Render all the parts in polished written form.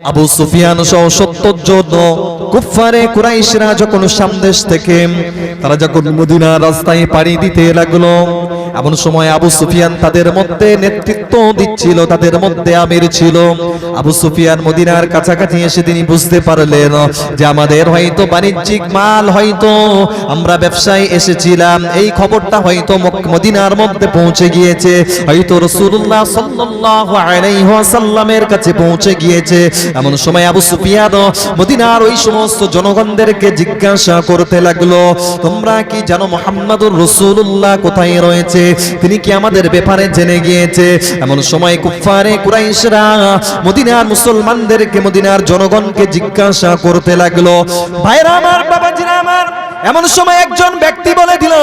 আবু সুফিয়ান সহ 70 জন কুফারে কুরাইশরা যখন সামদেশ থেকে তারা যখন মদিনার রাস্তায় পাড়ি দিতে লাগলো, এমন সময় আবু সুফিয়ান তাদের মধ্যে নেতৃত্ব দিচ্ছিল, তাদের মধ্যে আমির ছিল। আবু সুফিয়ান মদিনার কাছাকাছি এসে তিনি বুঝতে পারলেন যে আমাদের হয়তো বাণিজ্যিক মাল, হয়তো আমরা ব্যবসায় এসেছিলাম, এই খবরটা হয়তো মদিনার মধ্যে পৌঁছে গিয়েছে, হয়তো রাসূলুল্লাহ সাল্লাল্লাহু আলাইহি ওয়াসাল্লামের কাছে পৌঁছে গিয়েছে। এমন সময় আবু সুফিয়ান মদিনার ওই সমস্ত জনগণদেরকে জিজ্ঞাসা করতে লাগলো, তোমরা কি জানো মুহাম্মাদুর রাসূলুল্লাহ কোথায় রয়েছে? তিনি কি আমাদের ব্যাপারে জেনে গিয়েছে? এমন সময় কুফারে কুরাইশরা মদিনার মুসলমানদেরকে, মদিনার জনগণকে জিজ্ঞাসা করতে লাগলো। ভাইরা আমার, বাবাজিরা আমার, এমন সময় একজন ব্যক্তি বলে দিল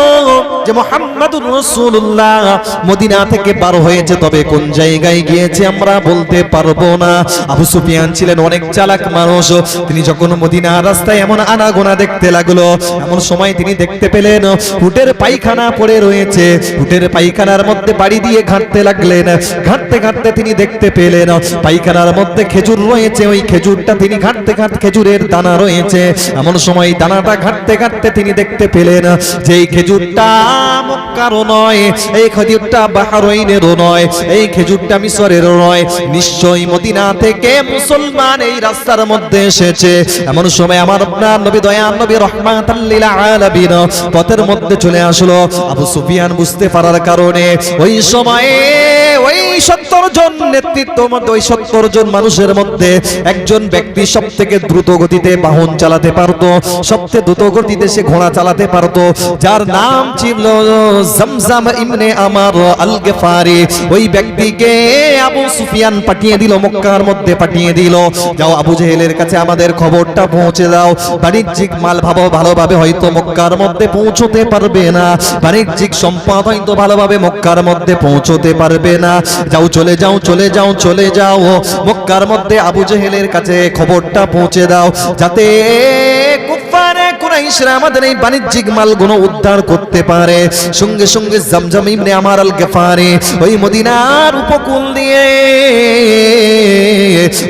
যে মুহাম্মাদুর রাসূলুল্লাহ মদিনা থেকে বার হয়েছে, তবে কোন জায়গায় গিয়েছে আমরা বলতে পারবো না। আবু সুফিয়ান ছিলেন অনেক চালাক মানুষ। তিনি যখন মদিনার রাস্তায় এমন আনাগোনা দেখতে লাগলো, এমন সময় তিনি দেখতে পেলেন উটের পায়খানা পড়ে রয়েছে। উটের পায়খানার মধ্যে বাড়ি দিয়ে ঘাঁটতে লাগলেন। ঘাঁটতে ঘাঁটতে তিনি দেখতে পেলেন পায়খানার মধ্যে খেজুর রয়েছে। ওই খেজুরটা তিনি ঘাঁটতে ঘাঁটতে খেজুরের দানা রয়েছে। এমন সময় দানাটা ঘাঁটতে ঘাঁটতে তিনি দেখতে পেলেন যে এই খেজুরটা মক্কারও নয়, এই খেজুরটা বাহরাইনেরও নয়, এই খেজুরটা মিশরেরও নয়, নিশ্চয়ই মদিনা থেকে মুসলমান এই রাস্তার মধ্যে এসেছে। এমন সময় আমার আপনার নবী, দয়ার নবী, রাহমাতাল লিল আলামিন পথের মধ্যে চলে আসলো। আবু সুফিয়ান বুঝতে পারার কারণে ওই সময়ে ওই 70 জন নেতৃত্বের মধ্যে, ওই 70 জন মানুষের মধ্যে একজন ব্যক্তি সবথেকে দ্রুত গতিতে বাহন চালাতে পারতো, সবথেকে দ্রুত গতিতে সে ঘোড়া চালাতে পারতো, যার নাম ছিল জামজাম ইবনে আমার আল গিফারি। ওই ব্যক্তিকে আবু সুফিয়ান পাঠিয়ে দিল, মক্কার মধ্যে পাঠিয়ে দিল, যাও আবু জেহেলের কাছে আমাদের খবরটা পৌঁছে দাও। বাণিজ্যিক মাল ভালোভাবে হয়তো মক্কার মধ্যে পৌঁছতে পারবে না, বাণিজ্যিক সম্পদ হয়তো ভালোভাবে মক্কার মধ্যে পৌঁছতে পারবে না, যাও চলে যাও, চলে যাও, চলে যাও মক্কার মধ্যে আবু জেহেলের কাছে খবরটা পৌঁছে দাও, যাতে কুফারে কুরাইশরা আমাদের এই বাণিজ্যিক মালগুলো উদ্ধার করতে পারে। সঙ্গে সঙ্গে জামজাম ইবনে আমার আল গিফারি ওই মদিনার উপকূল দিয়ে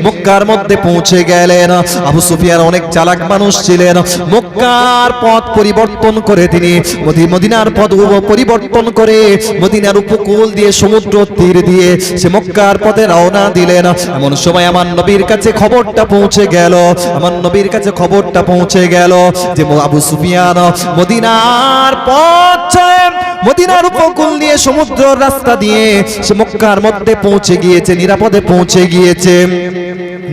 মক্কার মধ্যে পৌঁছে গেলেন। আবু সুফিয়ান অনেক চালাক মানুষ ছিলেন। মক্কার পথ পরিবর্তন করে তিনি মদিনার পথ পরিবর্তন করে মদিনার উপকূল দিয়ে, সমুদ্র তীর দিয়ে সে মক্কার পথে রওনা দিলেন। এমন সময় আমার নবীর কাছে খবরটা পৌঁছে গেল, আমার নবীর কাছে খবরটা পৌঁছে গেল যে আবু সুফিয়ান মদিনার পথ, মদিনার উপকূল দিয়ে সমুদ্র রাস্তা দিয়ে সে মক্কার মধ্যে পৌঁছে গিয়েছে, নিরাপদে পৌঁছে গিয়েছে,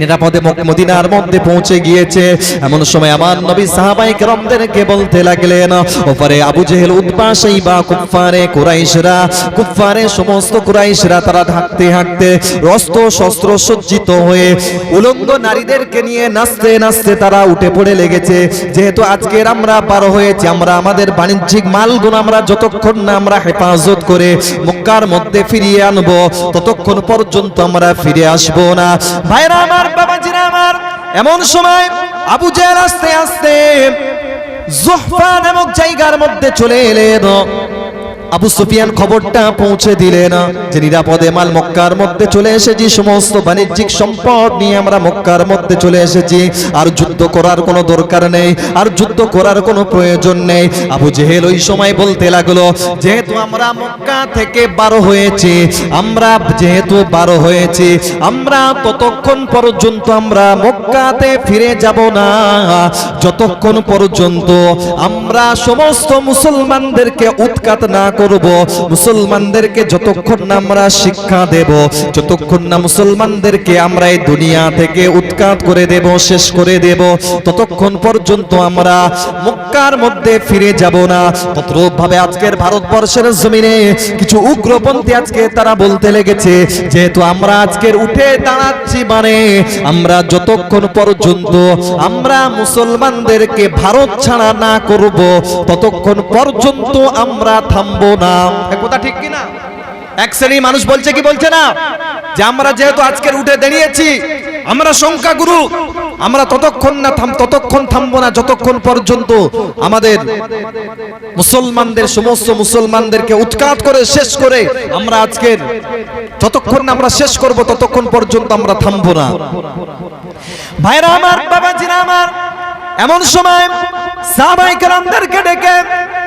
নিরাপদে মদিনার মধ্যে পৌঁছে গিয়েছে। এমন সময় আমার নবী সাহাবায়ে কেরামদেরকে বলতে লাগলেন, ওপারে আবু জেহেল, উতবা, শাইবা, কুফারে কুরাইশরা, কুফারে সমস্ত কুরাইশরা তারা হাঁটতে হাঁটতে অস্ত্র শস্ত্র সজ্জিত হয়ে উলঙ্গ নারীদেরকে নিয়ে নাচতে নাচতে তারা উঠে পড়ে লেগেছে। যেহেতু আজকের আমরা পার হয়েছি, আমরা আমাদের বাণিজ্যিক মালগুলো আমরা যতক্ষণ না আমরা হেফাজত করে মক্কার মধ্যে ফিরিয়ে আনবো, ততক্ষণ পর্যন্ত আমরা ফিরে আসবো না। ভাইরা আমার, বাবাজিরা আমার, এমন সময় আবু জেহেল আস্তে আস্তে জুহফা নামক জায়গার মধ্যে চলে এলেন। আবু সুফিয়ান খবরটা পৌঁছে দিলেন যে নিরাপদে মাল মক্কার মধ্যে চলে এসেছি, সমস্ত বাণিজ্যিক সম্পদ নিয়ে আমরা মক্কার মধ্যে চলে এসেছি, আর যুদ্ধ করার কোনো দরকার নেই, আর যুদ্ধ করার কোনো প্রয়োজন নেই। আবু জেহেল ওই সময় বলতে লাগলো, যেহেতু আমরা মক্কা থেকে বারো হয়েছি, আমরা যেহেতু বারো হয়েছি, আমরা ততক্ষণ পর্যন্ত আমরা মক্কাতে ফিরে যাব না যতক্ষণ পর্যন্ত আমরা সমস্ত মুসলমানদেরকে উৎখাত না করব, মুসলমানদেরকে যতক্ষণ না আমরা শিক্ষা দেব, যতক্ষণ না মুসলমানদেরকে আমরা এই দুনিয়া থেকে উৎখাত করে দেব, শেষ করে দেব, ততক্ষণ পর্যন্ত আমরা মক্কার মধ্যে ফিরে যাব না। তদ্রূপভাবে আজকের ভারতবর্ষের জমিনে কিছু উগ্রপন্থী আজকে তারা বলতে লেগেছে, যেহেতু আমরা আজকের উঠে দাঁড়াচ্ছি, মানে আমরা যতক্ষণ পর্যন্ত আমরা মুসলমানদেরকে ভারত ছাড়া না করব, ততক্ষণ পর্যন্ত আমরা থামবো না। কথা ঠিক কিনা? এক শ্রেণী মানুষ বলছে কি বলছে না, যে আমরা যেহেতু আজকের উঠে দাঁড়িয়েছি, আমরা সংখ্যাগুরু, আমরা ততক্ষণ থামবো না যতক্ষণ পর্যন্ত আমাদের মুসলমানদের, সমস্ত মুসলমানদেরকে উৎখাত করে শেষ করে আমরা আজকের যতক্ষণ আমরা শেষ করব ততক্ষণ পর্যন্ত আমরা থামবো না। ভাইরা আমার, বাবাজিরা আমার, এমন সময় সাহাবায়ে কেরামদেরকে ডেকে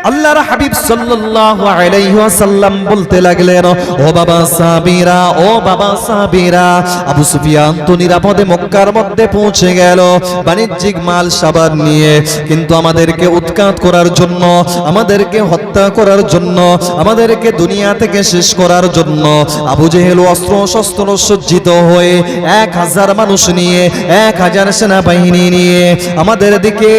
আল্লাহর হাবিব সাল্লাল্লাহু আলাইহি ওয়াসাল্লাম বলতে লাগলেন, ও বাবা সাহাবীরা, ও বাবা সাহাবীরা, আবু সুফিয়ান তো নিরাপদে মক্কার মধ্যে পৌঁছে গেল বাণিজ্যিক মাল সাবান নিয়ে, কিন্তু আমাদেরকে উৎখাত করার জন্য, আমাদেরকে হত্যা করার জন্য, আমাদেরকে দুনিয়া থেকে শেষ করার জন্য আবু জেহেল অস্ত্র শস্ত্র সজ্জিত হয়ে 1000 মানুষ নিয়ে, 1000 সেনাবাহিনী নিয়ে আমাদের দিকে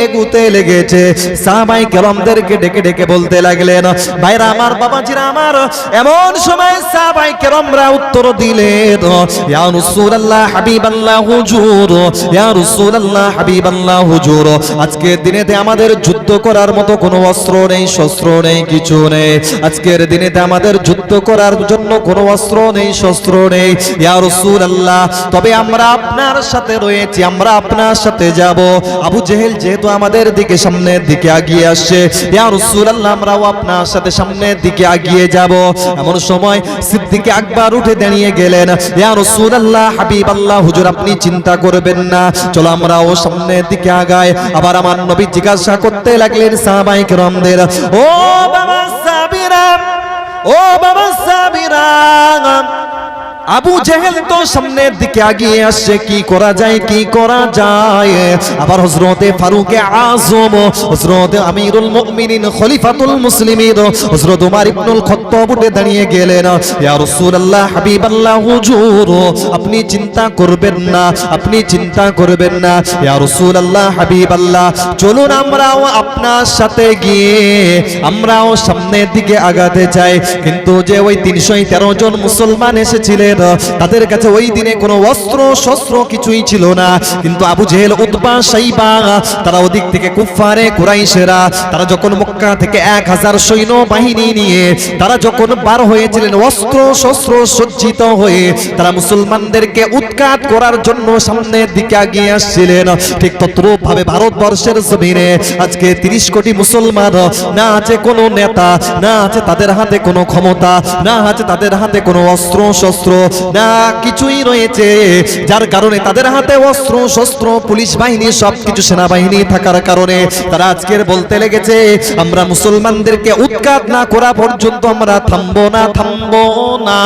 এগুতে লেগেছে। সাহাবায়ে কেরামদেরকে ডেকে ডেকে বলতে লাগলেন, ভাইরা আমার, বাবাজিরা আমার, এমন সময় সাহাবায়ে কেরামরা উত্তর দিলেন, ইয়া রাসূলুল্লাহ হাবিবাল্লাহ হুজুর, ইয়া রাসূলুল্লাহ হাবিবাল্লাহ হুজুর, আজকের দিনেতে আমাদের যুদ্ধ করার মতো কোনো অস্ত্র নেই, শস্ত্র নেই, কিছু নেই। আজকের দিনেতে আমাদের যুদ্ধ করার জন্য কোনো অস্ত্র নেই, শস্ত্র নেই, ইয়া রাসূলুল্লাহ, তবে আমরা আপনার সাথে রয়েছি, আমরা আপনার সাথে যাব। আবু জেহেল যেহেতু আমাদের দিকে সামনের দিকে এগিয়ে আসছে, ইয়া রাসূলুল্লাহ, আমরাও আপনার সাথে সামনের দিকে এগিয়ে যাব। এমন সময় সিদ্দিক আকবর উঠে দাঁড়িয়ে গেলেন, ইয়া রাসূলুল্লাহ হাবিবাল্লাহ হুজুর, আপনি চিন্তা করবেন না, চলো আমরাও সামনের দিকে আগাই। আবার আমার নবী জিজ্ঞাসা করতে লাগলেন সাহাবায়ে কেরামদের, ও বাবা সাহাবীরা, ও বাবা সাহাবীরা, আবু জেহেল তো সামনের দিকে এগিয়ে আসছে, কি করা যায়, কি করা যায়? আবার হযরতে ফারুক আযম, হযরতে আমিরুল মুমিনিন খলিফাতুল মুসলিমিন হযরত ওমর ইবনুল খাত্তাব উঠে দাঁড়িয়ে গেলেন, ইয়া রাসূলুল্লাহ হাবিবাল্লাহ হুজুর, আপনি চিন্তা করবেন না, আপনি চিন্তা করবেন না, ইয়া রাসূলুল্লাহ হাবিবাল্লাহ, চলুন আমরাও আপনার সাথে গিয়ে আমরাও সামনের দিকে আগাতে চাই। কিন্তু যে ওই 313 জন মুসলমান এসেছিলেন, তাদের কাছে ওই দিনে কোনো অস্ত্র শস্ত্র কিছুই ছিল না, কিন্তু আবু জেহেল, উতবা, শাইবা, তারা ওদিক থেকে কুফফারে কুরাইশেরা, তারা যখন মক্কা থেকে 1000 সৈন্য বাহিনী নিয়ে তারা যখন বার হয়েছিলেন অস্ত্র শস্ত্র সজ্জিত হয়ে, তারা মুসলমানদেরকে উৎখাত করার জন্য সামনের দিকে এগিয়ে আসছিলেন। ঠিক তদ্রূপ ভাবে ভারতবর্ষের জমিনে আজকে 30 কোটি মুসলমান, না আছে কোনো নেতা, না আছে তাদের হাতে কোনো ক্ষমতা, না আছে তাদের হাতে কোনো অস্ত্র শস্ত্র, না কিছুই রয়েছে, যার কারণে তাদের হাতে অস্ত্র শস্ত্র, পুলিশ বাহিনী, সবকিছু সেনাবাহিনী থাকার কারণে তারা আজকের বলতে লেগেছে, আমরা মুসলমানদেরকে উৎখাত না করা পর্যন্ত আমরা থামবো না, থামবো না।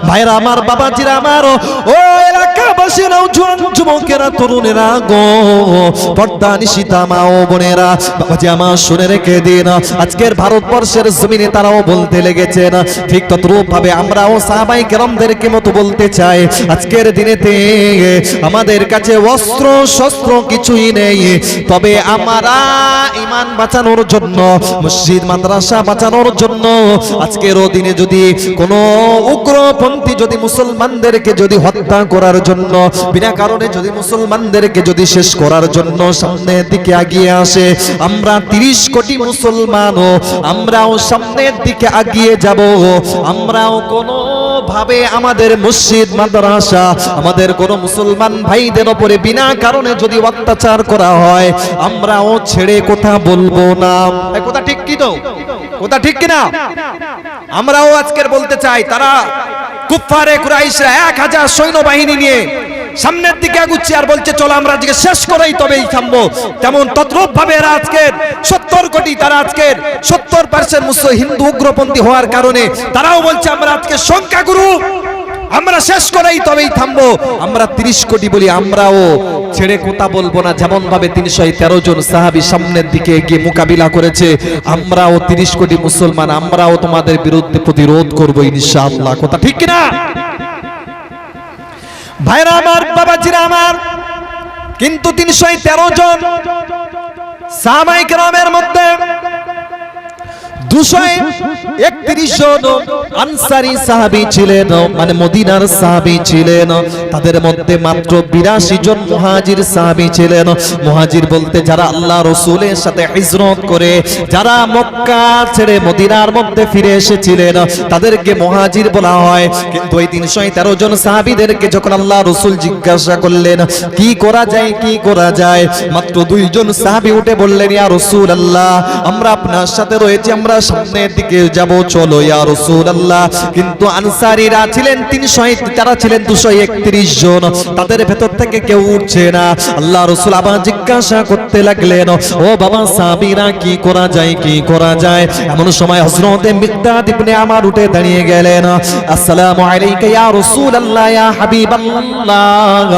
ভাইরা আমার, বাবাজিরা আমার, ও এলাকাবাসীরাও, জোয়ান যুবকেরা, তরুণেরা গো, পর্দা নিশিতা মা ও বোনেরা, বাবাজি আমার শুনে রেখে দিন, আজকের ভারতবর্ষের জমিনে তারাও বলতে লেগেছেন, ঠিক তদ্রূপ ভাবে আমরাও সাহাবায়ে কেরামদেরকে মতো বলতে চাই, আজকের দিনেতে আমাদের কাছে অস্ত্র শস্ত্র কিছুই নেই, তবে আমরা ঈমান বাঁচানোর জন্য, মসজিদ মাদ্রাসা বাঁচানোর জন্য, আজকের দিনে যদি কোনো উগ্রপন্থী যদি মুসলমানদেরকে যদি হত্যা করার জন্য, বিনা কারণে যদি মুসলমানদেরকে যদি শেষ করার জন্য সামনের দিকে এগিয়ে আসে, আমরা 30 কোটি মুসলমান, আমরাও সামনের দিকে এগিয়ে যাব। আমরাও কোনো ভাবে আমাদের মসজিদ মাদ্রাসা, আমাদের কোন মুসলমান ভাইদের উপরে বিনা কারণে যদি অত্যাচার করা হয়, আমরাও ছেড়ে কথা বলবো না। কথা ঠিক কি? তো কথা ঠিক কিনা? আমরাও আজকের বলতে চাই, তারা কুফফারে কুরাইশরা 1000 সৈন্যবাহিনী নিয়ে সামনের দিকে আগুচ্ছে আর বলছে চলো আমরা আজকে শেষ করেই তবেই থামবো। তেমন তদ্রূপ ভাবে এরা আজকের 70 কোটি, তারা আজকের 70% মুসলিম হিন্দু উগ্রপন্থী হওয়ার কারণে তারাও বলছে আমরা আজকে সংখ্যাগুরু, আমরা শেষ করেই তবেই থামবো। আমরা 30 কোটি বলি, আমরাও ছেড়ে কথা বলবো না। যেমন ভাবে 313 জন সাহাবী সামনের দিকে এগিয়ে মোকাবিলা করেছে, আমরাও 30 কোটি মুসলমান, আমরাও তোমাদের বিরুদ্ধে প্রতিরোধ করবো ইনশাআল্লাহ। কথা ঠিক কিনা? ভাইরা আমার, বাবাজিরা আমার, কিন্তু 313 জন সাহাবায়ে কেরামের মধ্যে 231 জন আনসারী সাহাবী ছিলেন, মানে মদিনার সাহাবী ছিলেন। তাদের মধ্যে মাত্র 82 জন মুহাজির সাহাবী ছিলেন। মুহাজির বলতে যারা আল্লাহ রাসূলের সাথে হিজরত করে, যারা মক্কা ছেড়ে মদিনার মধ্যে ফিরে এসেছিলেন, তাদেরকে মুহাজির বলা হয়। কিন্তু এই 313 জন সাহাবীদেরকে যখন আল্লাহ রাসূল জিজ্ঞাসা করলেন কি করা যায়, কি করা যায়, মাত্র 2 জন সাহাবী উঠে বললেন, ইয়া রাসূলুল্লাহ, আমরা আপনার সাথে রয়েছি, আমরা আমরা সামনের দিকে যাব, চলো ইয়া রাসূলুল্লাহ। কিন্তু আনসারীরা ছিলেন 300, তারা ছিলেন 231 জন, তাদের ভেতর থেকে কেউ উঠছে না। আল্লাহ রাসূল আবার জিজ্ঞাসা করতে লাগলেন, ও বাবা সাহাবীরা, কি করা যায়, কি করা যায়? এমন সময় হযরতে মিকদাদ ইবনে আমার উঠে দাঁড়িয়ে গেলেন। আসসালামু আলাইকা ইয়া রাসূলুল্লাহ, ইয়া হাবিবাল্লাহ,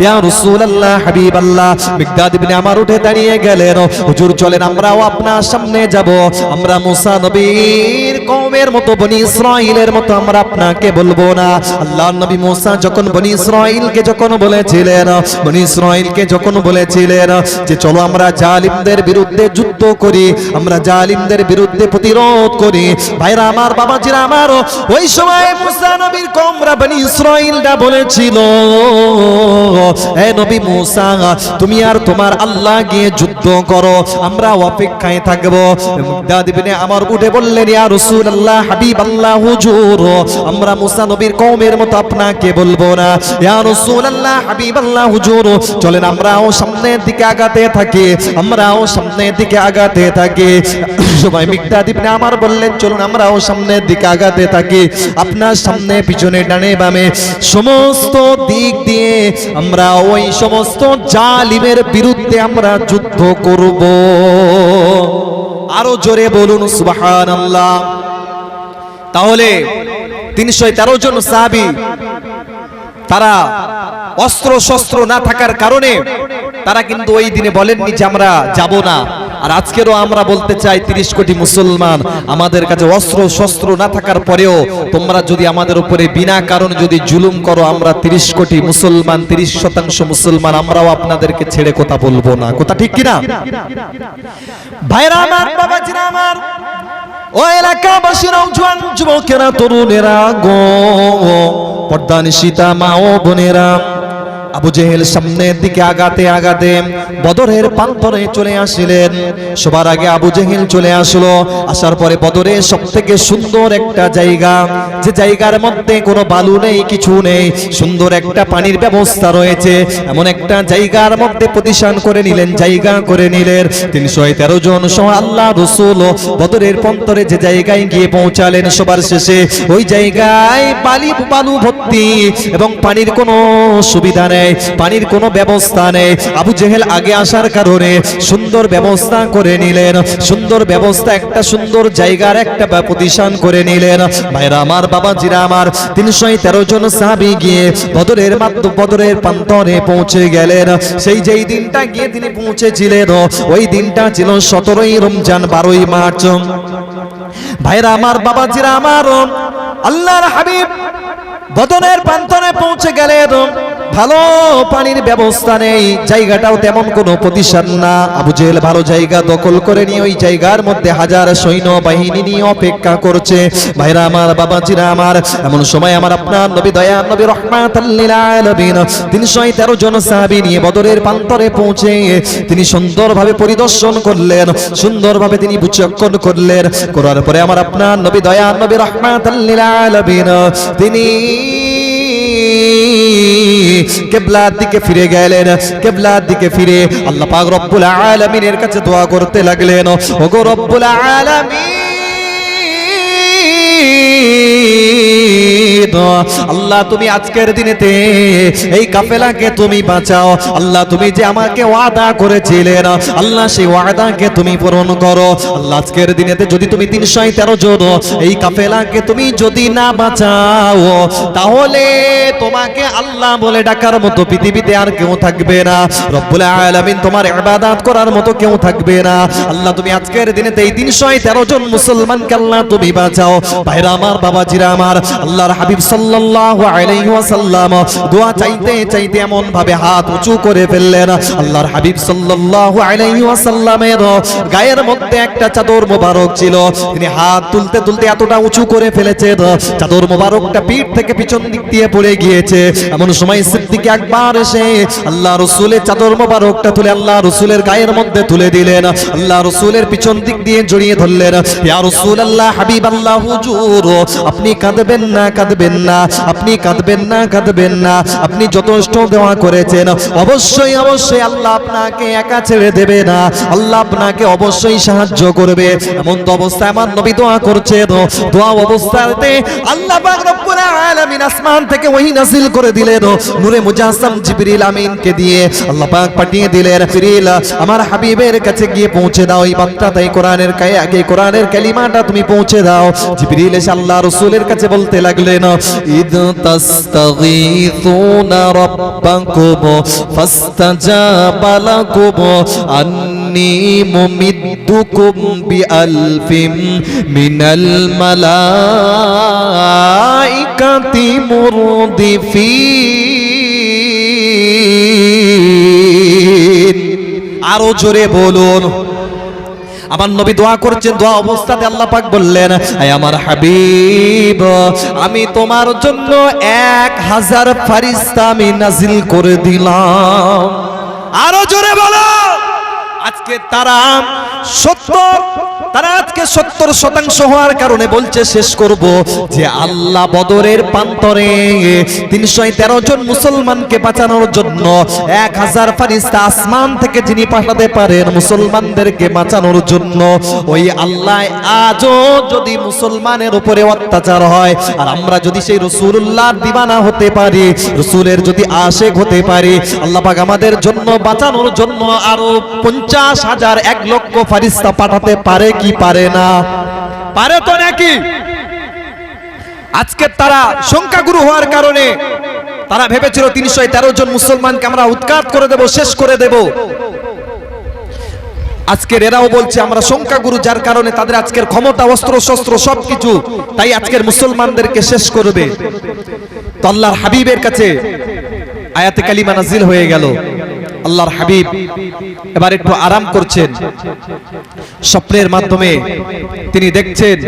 ইয়া রাসূলুল্লাহ, হাবিবাল্লাহ। মিকদাদ ইবনে আমার উঠে দাঁড়িয়ে গেলেন, হুজুর চলেন আমরাও আপনার সামনে যাব, আমরা মুসা নবীর কওমের মতো, বনি ইসরাইলের মতো আমরা আপনাকে বলবো না। আল্লাহর নবী মুসা যখন বনি ইসরাইলকে যখন বলেছিলেন, বনি ইসরাইলকে যখন বলেছিলেন যে চলো আমরা জালিমদের বিরুদ্ধে যুদ্ধ করি, আমরা জালিমদের বিরুদ্ধে প্রতিরোধ করি, ভাইরা আমার, বাবাজিরা আমার, ওই সময় মুসা নবীর কওমরা বনি ইসরাইলরা বলেছিল, হে নবী মুসা, তুমি আর তোমার আল্লাহ গিয়ে যুদ্ধ করো, আমরা অপেক্ষায় থাকবো। মিকদাদ ইবনে আমার উঠে বললেন, ইয়া রাসূলুল্লাহ, হাবিবাল্লাহ, হুজুর আমরা মুসা নবীর কওমের মতো আপনাকে বলবো না। ইয়া রাসূলুল্লাহ, হাবিবাল্লাহ, হুজুর চলেন আমরাও সামনের দিকে আগাতে থাকি, আমরাও সামনের দিকে আগাতে থাকি। সবাই মিকদাদ ইবনে আমার বললেন, চলুন আমরাও সামনের দিকে আগাতে থাকি, আপনার সামনে পিছনে ডানে বামে সমস্ত দিক দিয়ে আমরা ওই সমস্ত জালিমের বিরুদ্ধে আমরা যুদ্ধ করব। আরো জোরে বলুন সুবহানাল্লাহ। তাহলে 313 জন সাহাবী, তারা অস্ত্র শস্ত্র না থাকার কারণে তারা কিন্তু ওই দিনে বলেননি যে আমরা যাব না। আর আজকেরও আমরা বলতে চাই 30 কোটি মুসলমান, আমাদের কাছে অস্ত্র শস্ত্র না থাকার পরেও তোমরা যদি আমাদের উপরে বিনা কারণ যদি জুলুম করো, আমরা 30 কোটি মুসলমান, 30% মুসলমান, আমরাও আপনাদেরকে ছেড়ে কথা বলবো না। কথা ঠিক কিনা? ভাইরা আমার, বাবাজিরা আমার, ও এলাকাবাসীরা, জওয়ান যুবকেরা, তরুণেরা গো, পর্দানিশিতা মা ও বোনেরা, আবু জেহেল সামনের দিকে আগাতে আগাতে বদরের প্রান্তরে চলে আসলেন। সবার আগে আবু জেহেল চলে আসলো। আসার পরে বদরে সবথেকে সুন্দর একটা জায়গা, যে জায়গার মধ্যে কোনো বালু নেই, কিছু নেই, সুন্দর একটা পানির ব্যবস্থা রয়েছে, এমন একটা জায়গার মধ্যে প্রতিষ্ঠান করে নিলেন, জায়গা করে নিলেন। 313 জন সহ আল্লাহ রাসূল বদরের প্রান্তরে যে জায়গায় গিয়ে পৌঁছালেন, সবার শেষে ওই জায়গায় বালু ভর্তি এবং পানির কোনো সুবিধা নেই, পানির কোনো ব্যবস্থা নেই। আবু জেহেল আগে আসার কারণে সুন্দর ব্যবস্থা করে নিলেন, সুন্দর ব্যবস্থা, একটা সুন্দর জায়গার একটা প্রতিষ্ঠান করে নিলেন। ভাইরা আমার, বাবাজিরা আমার, 313 জন সাহাবী গিয়ে বদরের প্রান্তরে পৌঁছে গেলেন। সেই যেই দিনটা গিয়ে তিনি পৌঁছেছিলেন, ওই দিনটা ছিল 17ই রমজান, 12ই মার্চ। ভাইরা আমার, বাবাজিরা আমার, আল্লাহর হাবিব বদরের প্রান্তরে পৌঁছে গেলেন। ভালো পানির ব্যবস্থা নেই, জায়গাটাও তেমন কোনো প্রতিষ্ঠান না। আবু জেহেল ভালো জায়গা দখল করে নিয়ে ওই জায়গার মধ্যে হাজার সৈন্য বাহিনী নিয়ে অপেক্ষা করছে। ভাইরা আমার, বাবাজিরা আমার, এমন সময় আমার আপনার নবী, দয়ার নবী, রাহমাতাল লিল আলামিন 313 জন সাহাবী নিয়ে বদরের প্রান্তরে পৌঁছে তিনি সুন্দরভাবে পরিদর্শন করলেন, সুন্দরভাবে তিনি বিচক্ষণ করলেন। করার পরে আমার আপনার নবী, দয়ার নবী, রাহমাতাল লিল আলামিন তিনি কিবলার দিকে ফিরে গেলেন। কিবলার দিকে ফিরে আল্লাহ পাক রব্বুল আলামিনের কাছে দোয়া করতে লাগলেন, ওগো রব্বুল আলামিন, আল্লাহ তুমি আজকের দিনেতে এই কাফেলাকে তুমি বাঁচাও। আল্লাহ তুমি যে আমাকে ওয়াদা করেছিলেন, আল্লাহ সেই ওয়াদাকে তুমি পূরণ করো। আল্লাহ আজকের দিনেতে যদি তুমি 313 জন এই কাফেলাকে তুমি যদি না বাঁচাও, তাহলে তোমাকে আল্লাহ বলে ডাকার মতো পৃথিবীতে আর কেউ থাকবে না। রব্বুল আলামিন তোমার ইবাদত করার মতো কেউ থাকবে না। আল্লাহ তুমি আজকের দিনেতে এই 313 জন মুসলমানকে আল্লাহ তুমি বাঁচাও। ভাইরা আমার, বাবাজিরা আমার, আল্লাহর হাবিব সাল্লাল্লাহু আলাইহি ওয়াসাল্লাম দোয়া চাইতে চাইতে এমন ভাবে হাত উঁচু করে ফেললেন, আল্লাহর হাবিব সাল্লাল্লাহু আলাইহি ওয়াসাল্লামের গায়ের মধ্যে একটা চাদর মোবারক ছিল, তিনি হাত তুলতে তুলতে এতটা উঁচু করে ফেলেছেন, চাদর মোবারকটা পিঠ থেকে পিছন দিক দিয়ে পড়ে গিয়েছে। এমন সময় সিদ্দিক আকবর এসে আল্লাহ রাসূলের চাদর মোবারকটা তুলে আল্লাহ রাসূলের গায়ের মধ্যে তুলে দিলেন, আল্লাহ রাসূলের পিছন দিক দিয়ে জড়িয়ে ধরলেন। ইয়া রাসূলুল্লাহ, হাবিবাল্লাহ, হুজুর আপনি কাঁদবেন না, কাঁদবেন কাঁদবেন না, আপনি কাঁদবেন না, কাঁদবেন না। আপনি যথেষ্ট দোয়া করেছেন, অবশ্যই অবশ্যই আল্লাহ আপনাকে একা ছেড়ে দেবে না, আল্লাহ আপনাকে অবশ্যই সাহায্য করবে। এমন তো অবস্থায় আমার নবী দোয়া করছেন, দোয়া অবস্থাতে আল্লাহ পাক রব্বুল আলামিন আসমান থেকে ওহী নাযিল করে দিলেন, নূরে মুজাসসাম জিবরিল আমিনকে দিয়ে আল্লাহ পাক পাঠিয়ে দিলেন, জিবরিল আমার হাবিবের কাছে গিয়ে পৌঁছে দাও এই বার্তাটা, এই কোরআনের কালিমাটা তুমি পৌঁছে দাও। জিবরিল এসে আল্লাহ রাসূলের কাছে বলতে লাগলেন, ইদ তাস্তাগীথুনা রাব্বাকুম ফাস্তাজাবা লাকুম আন্নী মুমিদ্দুকুম বিআলফিম মিনাল মালাইকাতি মুরদিফিন। আরো জোরে বলুন। আমার নবী দোয়া করছেন, দোয়া অবস্থাতে আল্লাহ পাক বললেন, আয় আমার হাবিব, আমি তোমার জন্য 1000 ফেরেশতা আমি নাজিল করে দিলাম। আরো জোরে বলো। আজকে তারা 70% হওয়ার কারণে বলছে, শেষ করব, যে আল্লাহ বদরের প্রান্তরে 313 জন মুসলমানকে বাঁচানোর জন্য 1000 ফেরেশতা আসমান থেকে যিনি পাঠাতে পারেন মুসলমানদেরকে বাঁচানোর জন্য, ওই আল্লাহ আজও যদি মুসলমানের উপরে অত্যাচার হয় আর আমরা যদি সেই রাসূলুল্লাহর দিওয়ানা হতে পারি, রাসূলের যদি আশিক হতে পারি, আল্লাহ পাক আমাদের জন্য বাঁচানোর জন্য আরো 50,000 1 লক্ষ ফেরেশতা পাঠাতে পারে কি পারে না? পারে তো নাকি? আজকে তারা সংখ্যাগুরু হওয়ার কারণে তারা ভেবেছিল 313 জন মুসলমানকে আমরা উৎখাত করে দেব, শেষ করে দেব। আজকের এরাও বলছে আমরা সংখ্যাগুরু, যার কারণে তাদের আজকের ক্ষমতা, অস্ত্র শস্ত্র সবকিছু, তাই আজকের মুসলমানদেরকে শেষ করবে। তো আল্লাহর হাবিবের কাছে আয়াতে কালিমা নাজিল হয়ে গেল। আল্লাহর হাবিব এবার একটু আরাম করছেন। স্বপ্নের মাধ্যমে তিনি দেখছেন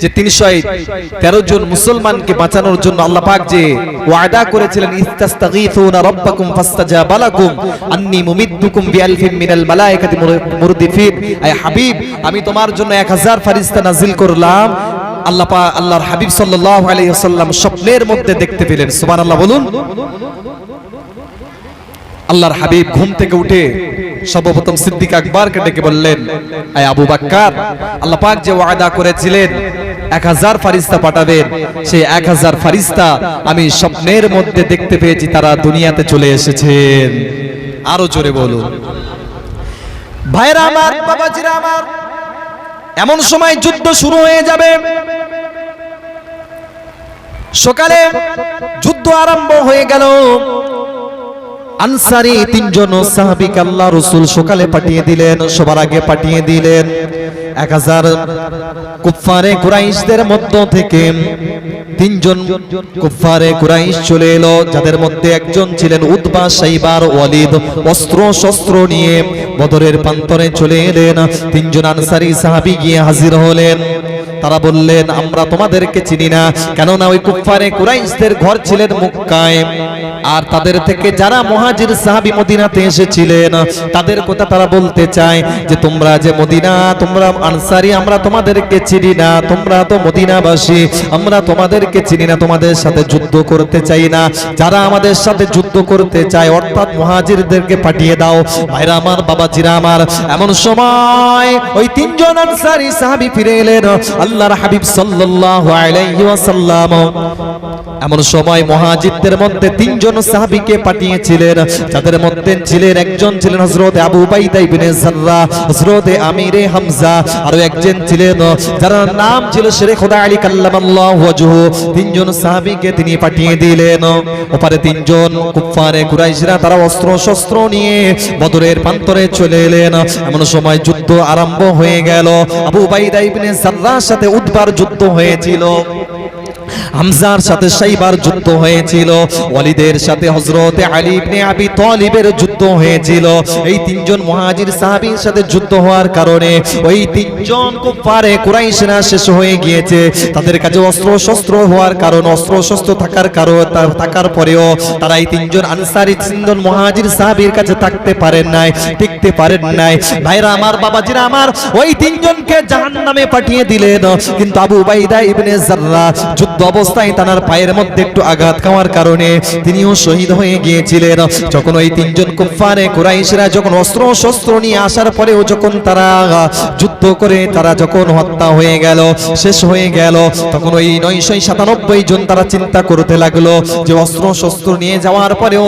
যে 313 জন মুসলমানকে বাঁচানোর জন্য আল্লাহ পাক যে ওয়াদা করেছিলেন, ইস্তাস্তাগীথুনা রাব্বাকুম ফাস্তাজাবা লাকুম আন্নী মুমিদ্দুকুম বিআলফিম মিনাল মালাইকাতি মুরদিফিন। আয় হাবিব, আমি তোমার জন্য 1000 ফেরেশতা নাজিল করলাম। আল্লাহর হাবিব সাল্লাল্লাহু আলাইহি ওয়াসাল্লাম স্বপ্নের মধ্যে দেখতে পেলেন। সুবহানাল্লাহ বলুন। আল্লাহর হাবিব ঘুম থেকে উঠে সর্বপ্রথম সিদ্দিক আকবরকে ডেকে বললেন, আয় আবু বকর, আল্লাহ পাক যে ওয়াদা করেছিলেন 1000 ফেরেশতা পাঠাবেন, সেই 1000 ফেরেশতা আমি স্বপ্নের মধ্যে দেখতে পেয়েছি, তারা দুনিয়াতে চলে এসেছেন। আরো জোরে বলুন। ভাইরা আমার, বাবাজিরা আমার, এমন সময় যুদ্ধ শুরু হয়ে যাবে। সকালে যুদ্ধ আরম্ভ হয়ে গেল। আনসারী 3 জন সাহাবীকে আল্লাহ রাসূল সকালে পাঠিয়ে দিলেন, সবার আগে পাঠিয়ে দিলেন। 1000 কুফারে কুরাইশদের মধ্য থেকে 3 জন কুফারে কুরাইশ চলে এলো, যাদের মধ্যে একজন ছিলেন উতবা, শাইবার, ওয়ালিদ। অস্ত্র শস্ত্র নিয়ে বদরের প্রান্তরে চলে এলেন। 3 জন আনসারী সাহাবী গিয়ে হাজির হলেন। তারা বললেন, আমরা তোমাদেরকে চিনি না, কেননা ওই কুফারে কুরাইশদের ঘর ছিলেন মক্কায়, আর তাদের থেকে যারা মুহাজির সাহাবী মদিনাতে এসেছিলেন তাদের কথা তারা বলতে চায় যে তোমরা যে মদিনা, তোমরা আনসারী, আমরা তোমাদেরকে চিনি না, তোমরা তো মদিনাবাসী, আমরা তোমাদেরকে চিনি না, তোমাদের সাথে যুদ্ধ করতে চাই না। যারা আমাদের সাথে যুদ্ধ করতে চায় অর্থাৎ মুহাজিরদেরকে পাঠিয়ে দাও। ভাইরা আমার, বাবাজিরা আমার, এমন সময় ওই 3 জন আনসারী সাহাবী ফিরে এলেন আল্লাহর হাবিব সাল্লাল্লাহু আলাইহি ওয়াসাল্লাম। এমন সময় মুহাজিরদের মধ্যে 3 জন সাহাবীকে পাঠিয়েছিলেন, যাদের মধ্যে ছিলেন একজন ছিলেন হযরত আবু উবাইদা ইবনে জাররাহ, হযরত আমিরে হামজা, আর একজন ছিলেন যার নাম ছিল শেরে খোদা আলী কাল্লামাল্লাহু ওয়াজহু। 3 জন সাহাবীকে তিনি পাঠিয়ে দিলেন। ওপারে 3 জন কুফারে কুরাইশরা তারা অস্ত্র শস্ত্র নিয়ে বদরের প্রান্তরে চলে এলেন। এমন সময় যুদ্ধ আরম্ভ হয়ে গেল। আবু উবাইদা ইবনে জাররাহর সাথে উতবার যুদ্ধ হয়েছিল, হামজার সাথে শাইবার যুদ্ধ হয়েছিল, ওয়ালিদের সাথে হযরত আলী ইবনে আবি তালিবের যুদ্ধ হয়েছিল। এই 3 জন মুহাজির সাহাবীর সাথে যুদ্ধ হওয়ার কারণে ওই 3 জন কুফারে কুরাইশরা শেষ হয়ে গিয়েছে। তাদের কাছে অস্ত্র শস্ত্র হওয়ার কারণ, অস্ত্র শস্ত্র থাকার পরেও তারা এই 3 জন আনসারী 3 জন মুহাজির সাহাবীর কাছে থাকতে পারেন নাই, টিকতে পারেন নাই। ভাইরা আমার, বাবাজিরা আমার, ওই 3 জনকে জাহান্নামে পাঠিয়ে দিলেন। কিন্তু আবু উবাইদা ইবনে জাররাহ যুদ্ধ অবস্থায় তার পায়ের মধ্যে একটু আঘাত খাওয়ার কারণে তিনিও শহীদ হয়ে গিয়েছিলেন। যখন ওই তিনজন কুফারে কুরাইশরা যখন অস্ত্র শস্ত্র নিয়ে আসার পরেও যখন তারা যুদ্ধ করে তারা যখন হত্যা হয়ে গেল, শেষ হয়ে গেল, তখন ওই 997 জন তারা চিন্তা করতে লাগলো যে অস্ত্র শস্ত্র নিয়ে যাওয়ার পরেও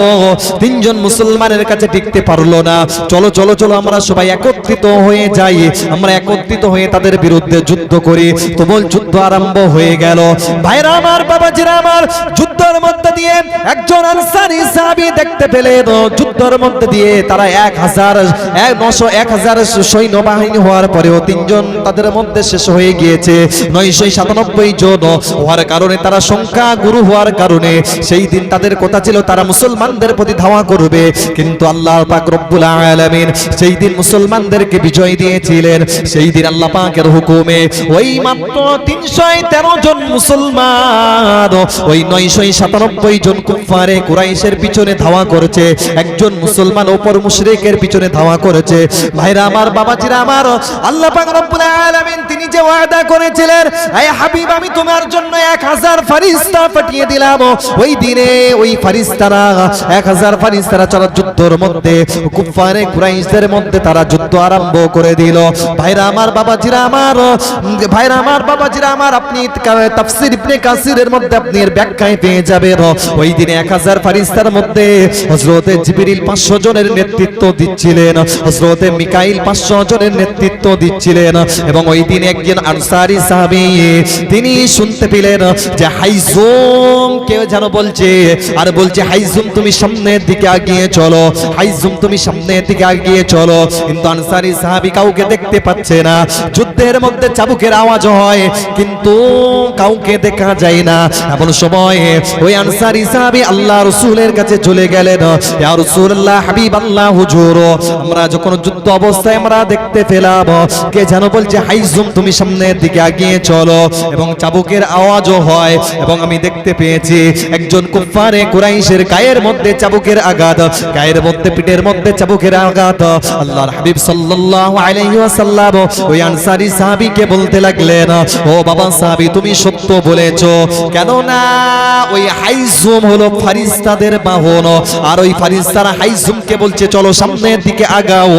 তিনজন মুসলমানের কাছে টিকতে পারলো না, চলো চলো চলো আমরা সবাই একত্রিত হয়ে যাই, আমরা একত্রিত হয়ে তাদের বিরুদ্ধে যুদ্ধ করি। তো বল যুদ্ধ আরম্ভ হয়ে গেল। ভাইরা আমার, বাবাজিরা আমার, যুদ্ধের মধ্যে দিয়ে একজন আনসারী সাহাবী দেখতে পেলেন যুদ্ধের মধ্যে দিয়ে তারা 1000 সৈন্যবাহিনী হওয়ার পরেও তিনজন তাদের মধ্যে শেষ হয়ে গিয়েছে। 997 জন হওয়ার কারণে তারা সংখ্যা গুরু হওয়ার কারণে সেই দিন তাদের কথা ছিল তারা মুসলমানদের প্রতি ধাওয়া করবে, কিন্তু আল্লাহ পাক রব্বুল আলামিন সেই দিন মুসলমানদেরকে বিজয় দিয়েছিলেন। সেই দিন আল্লাহ পাকের হুকুমে ওই মাত্র 313 জন মুসলমান ওই 997 জন কুফারে কুরাইশের পিছনে ধাওয়া করেছে, একজন মুসলমান ওপর মুশরিকের পিছনে ধাওয়া করেছে। ভাইরা আমার, বাবাজিরা আমার, আল্লাহ পাক রব্বুল আলামিন তিনি যে ওয়াদা করেছিলেন, হে হাবিব আমি তোমার জন্য 1000 ফেরেশতা পাঠিয়ে দিলাম, ওই দিনে ওই ফেরেশতারা 1000 ফেরেশতারা চলা যুদ্ধের মধ্যে কুফারে কুরাইশদের মধ্যে তারা যুদ্ধ আরম্ভ করে দিল। ভাইরা আমার, বাবাজিরা আমার, ভাইরা আমার, বাবাজিরা আমার, আপনি তাফসীর ইবনে কাসিরের মধ্যে আপনি এর ব্যাখ্যায় পেয়ে যাবেন ওই দিনে 1000 ফেরেশতার মধ্যে হযরতে জিবরিল 500 জনের নেতৃত্ব দিচ্ছিলেন, হযরতে মিকাইল 500 জনের নেতৃত্ব দিচ্ছিলেন। এবং ওই দিন একজন আনসারী সাহাবী তিনি শুনতে পেলেন যে হাইজুম কেউ যেন বলছে, আর বলছে হাইজুম তুমি সামনের দিকে এগিয়ে চলো, হাইজুম তুমি সামনের দিকে এগিয়ে চলো। কিন্তু আনসারী সাহাবী কাউকে দেখতে পাচ্ছে না। যুদ্ধের মধ্যে চাবুকের আওয়াজ হয় কিন্তু কাউকে দেখা যায় না। এমন সময় ওই আনসারী সাহাবী আল্লাহ রাসূলের কাছে চলে গেলেন, ইয়া রাসূলুল্লাহ, হাবিবাল্লাহ, হুজুর আমরা যখন যুদ্ধ অবস্থায় আমরা দেখতে পেলাম কে যেন বলছে হাইজুম তুমি সামনের দিকে এগিয়ে চলো, এবং চাবুকের আওয়াজও হয়, এবং আমি দেখতে পেয়েছি একজন কুফারে কুরাইশের গায়ের মধ্যে চাবুকের আঘাত, গায়ের মধ্যে পিঠের মধ্যে চাবুকের আঘাত। আল্লাহর হাবিব সাল্লাল্লাহু আলাইহি ওয়াসাল্লাম ওই আনসারী সাহাবীকে বলতে লাগলেন, ও বাবা সাহাবী তুমি সত্য বলেছো, কেন না ওই হাইজুম হলো ফেরেশতাদের বাহন, আর ওই ফেরেশতারা হাইজুমকে বলছে চলো সামনের দিকে আগাও।